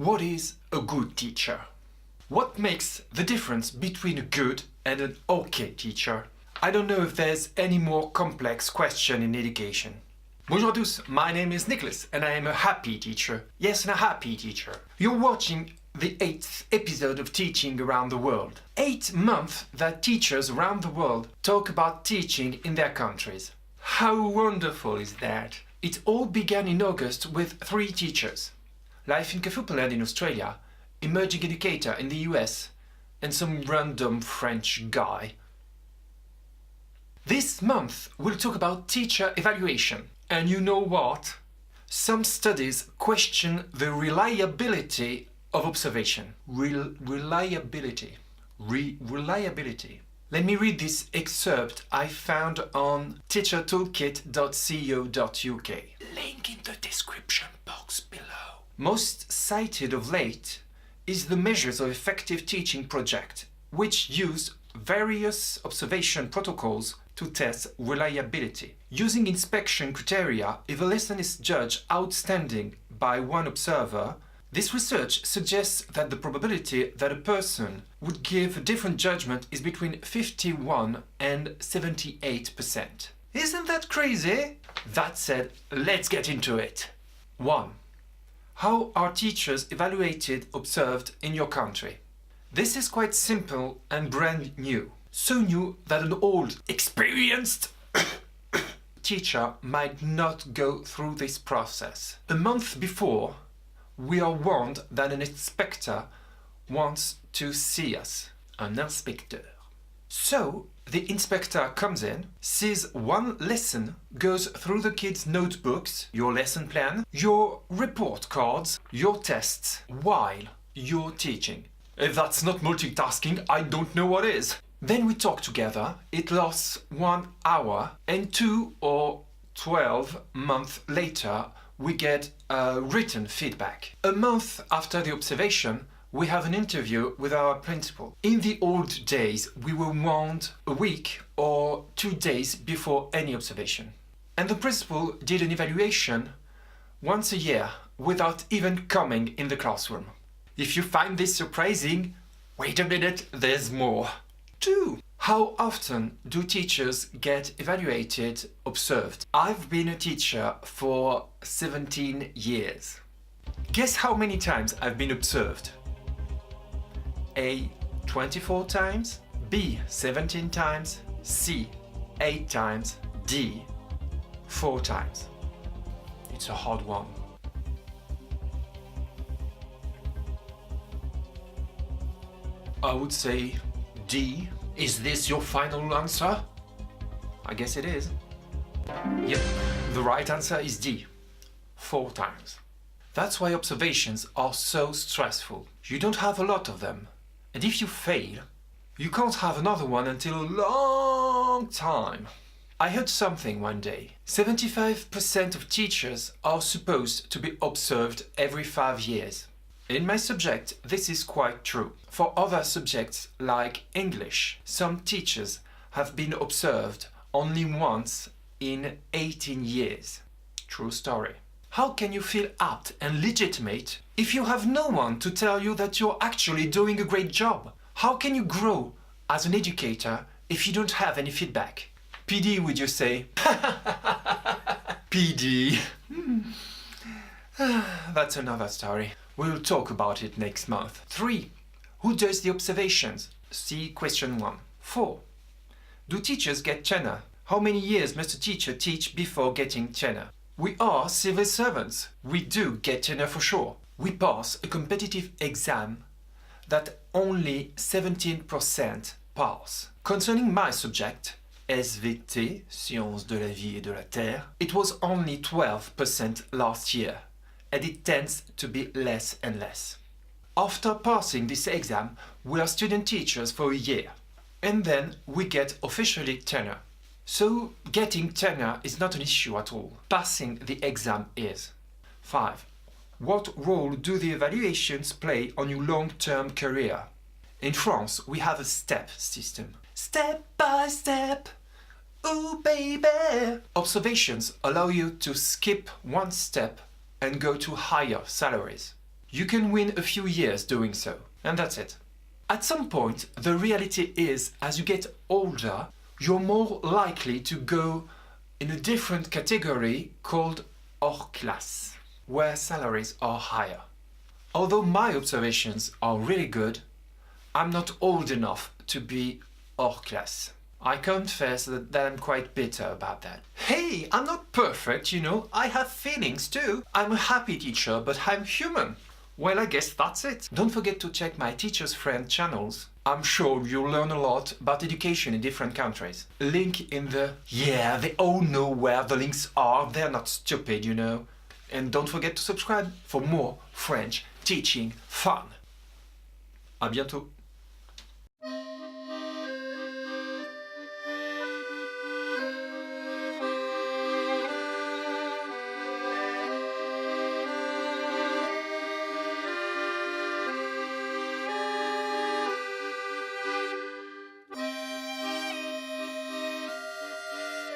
What is a good teacher? What makes the difference between a good and an okay teacher? I don't know if there's any more complex question in education. Bonjour à tous, my name is Nicholas and I am a happy teacher. Yes, a happy teacher. You're watching the 8th episode of Teaching Around the World. 8 months that teachers around the world talk about teaching in their countries. How wonderful is that? It all began in August with 3 teachers. Life in Newfoundland in Australia, emerging educator in the US, and some random French guy. This month we'll talk about teacher evaluation. And you know what? Some studies question the reliability of observation. Reliability. Let me read this excerpt I found on teachertoolkit.co.uk. Link in the description box below. Most cited of late is the Measures of Effective Teaching project, which use various observation protocols to test reliability. Using inspection criteria, if a lesson is judged outstanding by one observer, this research suggests that the probability that a person would give a different judgment is between 51 and 78%. Isn't that crazy? That said, let's get into it. 1. How are teachers evaluated, observed in your country? This is quite simple and brand new. So new that an old, experienced teacher might not go through this process. A month before, we are warned that an inspector wants to see us. Un inspecteur. So, the inspector comes in, sees one lesson, goes through the kids' notebooks, your lesson plan, your report cards, your tests, while you're teaching. If that's not multitasking, I don't know what is. Then we talk together, it lasts 1 hour, and 2 or 12 months later we get written feedback. A month after the observation, we have an interview with our principal. In the old days, we were warned a week or 2 days before any observation. And the principal did an evaluation once a year without even coming in the classroom. If you find this surprising, wait a minute, there's more. 2. How often do teachers get evaluated, observed? I've been a teacher for 17 years. Guess how many times I've been observed? A. 24 times, B. 17 times, C. 8 times, D. 4 times. It's a hard one. I would say D. Is this your final answer? I guess it is. Yep, the right answer is D. 4 times. That's why observations are so stressful. You don't have a lot of them. And if you fail, you can't have another one until a long time. I heard something one day. 75% of teachers are supposed to be observed every 5 years. In my subject, this is quite true. For other subjects like English, some teachers have been observed only once in 18 years. True story. How can you feel apt and legitimate if you have no one to tell you that you're actually doing a great job? How can you grow as an educator if you don't have any feedback? PD, would you say? PD. That's another story. We'll talk about it next month. 3. Who does the observations? See question 1. 4. Do teachers get tenure? How many years must a teacher teach before getting tenure? We are civil servants. We do get tenure for sure. We pass a competitive exam that only 17% pass. Concerning my subject, SVT, Sciences de la Vie et de la Terre, it was only 12% last year, and it tends to be less and less. After passing this exam, we are student teachers for a year, and then we get officially tenure. So getting tenure is not an issue at all. Passing the exam is. 5. What role do the evaluations play on your long-term career? In France, we have a step system. Step by step, ooh baby! Observations allow you to skip one step and go to higher salaries. you can win a few years doing so. And that's it. At some point, the reality is, as you get older, you're more likely to go in a different category called hors classe, where salaries are higher. Although my observations are really good, I'm not old enough to be hors classe. I confess that I'm quite bitter about that. Hey, I'm not perfect, you know, I have feelings too. I'm a happy teacher, but I'm human. Well, I guess that's it. Don't forget to check my Teacher's Friend channels. I'm sure you'll learn a lot about education in different countries. Link in the... Yeah, they all know where the links are. They're not stupid, you know. And don't forget to subscribe for more French teaching fun. À bientôt.